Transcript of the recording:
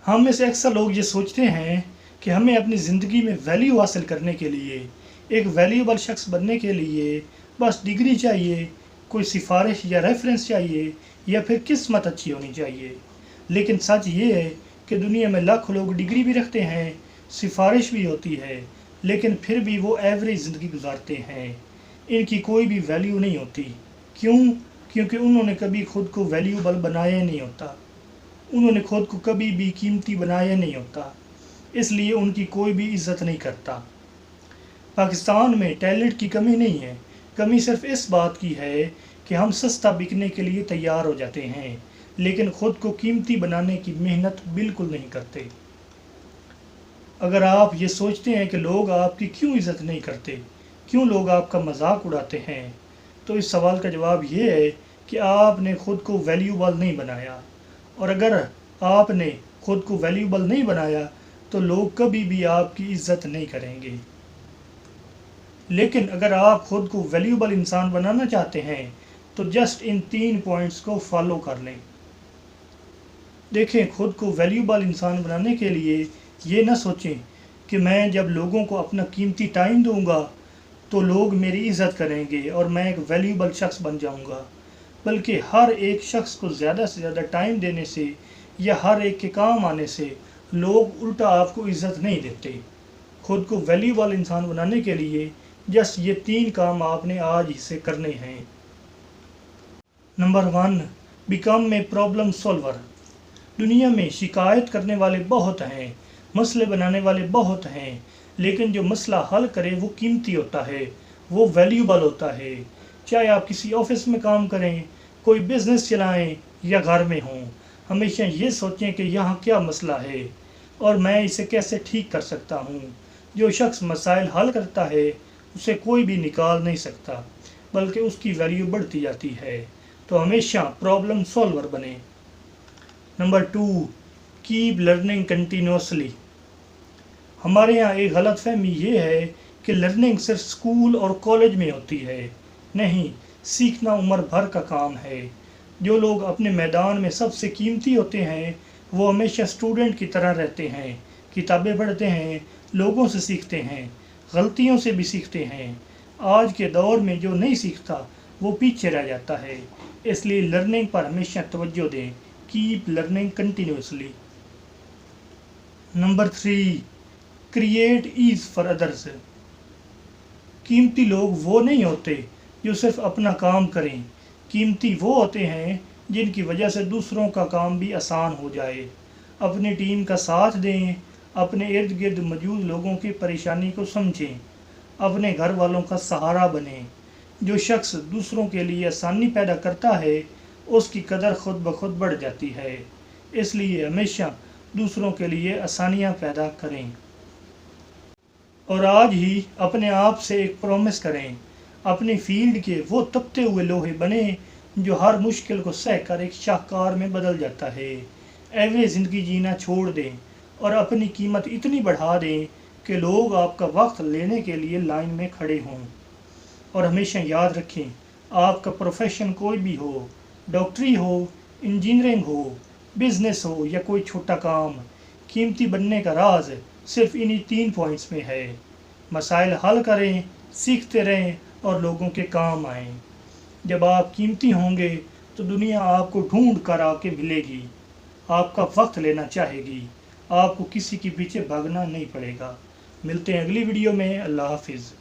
ہم میں سے اکثر لوگ یہ سوچتے ہیں کہ ہمیں اپنی زندگی میں ویلیو حاصل کرنے کے لیے، ایک ویلیوبل شخص بننے کے لیے بس ڈگری چاہیے، کوئی سفارش یا ریفرنس چاہیے، یا پھر قسمت اچھی ہونی چاہیے۔ لیکن سچ یہ ہے کہ دنیا میں لاکھوں لوگ ڈگری بھی رکھتے ہیں، سفارش بھی ہوتی ہے، لیکن پھر بھی وہ ایوریج زندگی گزارتے ہیں۔ ان کی کوئی بھی ویلیو نہیں ہوتی۔ کیوں؟ کیونکہ انہوں نے کبھی خود کو ویلیوبل بنایا نہیں ہوتا، انہوں نے خود کو کبھی بھی قیمتی بنایا نہیں ہوتا، اس لیے ان کی کوئی بھی عزت نہیں کرتا۔ پاکستان میں ٹیلنٹ کی کمی نہیں ہے، کمی صرف اس بات کی ہے کہ ہم سستا بکنے کے لیے تیار ہو جاتے ہیں، لیکن خود کو قیمتی بنانے کی محنت بالکل نہیں کرتے۔ اگر آپ یہ سوچتے ہیں کہ لوگ آپ کی کیوں عزت نہیں کرتے، کیوں لوگ آپ کا مذاق اڑاتے ہیں، تو اس سوال کا جواب یہ ہے کہ آپ نے خود کو ویلیوبل نہیں بنایا، اور اگر آپ نے خود کو ویلیوبل نہیں بنایا تو لوگ کبھی بھی آپ کی عزت نہیں کریں گے۔ لیکن اگر آپ خود کو ویلیوبل انسان بنانا چاہتے ہیں تو جسٹ ان 3 پوائنٹس کو فالو کر لیں۔ دیکھیں، خود کو ویلیوبل انسان بنانے کے لیے یہ نہ سوچیں کہ میں جب لوگوں کو اپنا قیمتی ٹائم دوں گا تو لوگ میری عزت کریں گے اور میں ایک ویلیوبل شخص بن جاؤں گا، بلکہ ہر ایک شخص کو زیادہ سے زیادہ ٹائم دینے سے یا ہر ایک کے کام آنے سے لوگ الٹا آپ کو عزت نہیں دیتے۔ خود کو ویلیوبل انسان بنانے کے لیے جسٹ یہ 3 کام آپ نے آج ہی سے کرنے ہیں۔ Number 1، become a problem solver. دنیا میں شکایت کرنے والے بہت ہیں، مسئلے بنانے والے بہت ہیں، لیکن جو مسئلہ حل کرے وہ قیمتی ہوتا ہے، وہ ویلیوبل ہوتا ہے۔ چاہے آپ کسی آفس میں کام کریں، کوئی بزنس چلائیں یا گھر میں ہوں، ہمیشہ یہ سوچیں کہ یہاں کیا مسئلہ ہے اور میں اسے کیسے ٹھیک کر سکتا ہوں۔ جو شخص مسائل حل کرتا ہے اسے کوئی بھی نکال نہیں سکتا، بلکہ اس کی ویلیو بڑھتی جاتی ہے۔ تو ہمیشہ پرابلم سولور بنیں۔ Number 2، keep learning continuously. ہمارے یہاں ایک غلط فہمی یہ ہے کہ لرننگ صرف اسکول اور کالج میں ہوتی ہے۔ نہیں، سیکھنا عمر بھر کا کام ہے۔ جو لوگ اپنے میدان میں سب سے قیمتی ہوتے ہیں وہ ہمیشہ اسٹوڈنٹ کی طرح رہتے ہیں، کتابیں پڑھتے ہیں، لوگوں سے سیکھتے ہیں، غلطیوں سے بھی سیکھتے ہیں۔ آج کے دور میں جو نہیں سیکھتا وہ پیچھے رہ جاتا ہے، اس لیے لرننگ پر ہمیشہ توجہ دیں۔ Keep learning continuously. Number 3، create ease for others. قیمتی لوگ وہ نہیں ہوتے جو صرف اپنا کام کریں، قیمتی وہ ہوتے ہیں جن کی وجہ سے دوسروں کا کام بھی آسان ہو جائے۔ اپنی ٹیم کا ساتھ دیں، اپنے ارد گرد موجود لوگوں کی پریشانی کو سمجھیں، اپنے گھر والوں کا سہارا بنیں۔ جو شخص دوسروں کے لیے آسانی پیدا کرتا ہے اس کی قدر خود بخود بڑھ جاتی ہے، اس لیے ہمیشہ دوسروں کے لیے آسانیاں پیدا کریں۔ اور آج ہی اپنے آپ سے ایک پرومس کریں، اپنی فیلڈ کے وہ تپتے ہوئے لوہے بنیں جو ہر مشکل کو سہ کر ایک شاہکار میں بدل جاتا ہے۔ ایوریج زندگی جینا چھوڑ دیں اور اپنی قیمت اتنی بڑھا دیں کہ لوگ آپ کا وقت لینے کے لیے لائن میں کھڑے ہوں۔ اور ہمیشہ یاد رکھیں، آپ کا پروفیشن کوئی بھی ہو، ڈاکٹری ہو، انجینئرنگ ہو، بزنس ہو یا کوئی چھوٹا کام، قیمتی بننے کا راز صرف انہی 3 پوائنٹس میں ہے۔ مسائل حل کریں، سیکھتے رہیں اور لوگوں کے کام آئیں۔ جب آپ قیمتی ہوں گے تو دنیا آپ کو ڈھونڈ کر آ کے ملے گی، آپ کا وقت لینا چاہے گی، آپ کو کسی کے پیچھے بھاگنا نہیں پڑے گا۔ ملتے ہیں اگلی ویڈیو میں۔ اللہ حافظ۔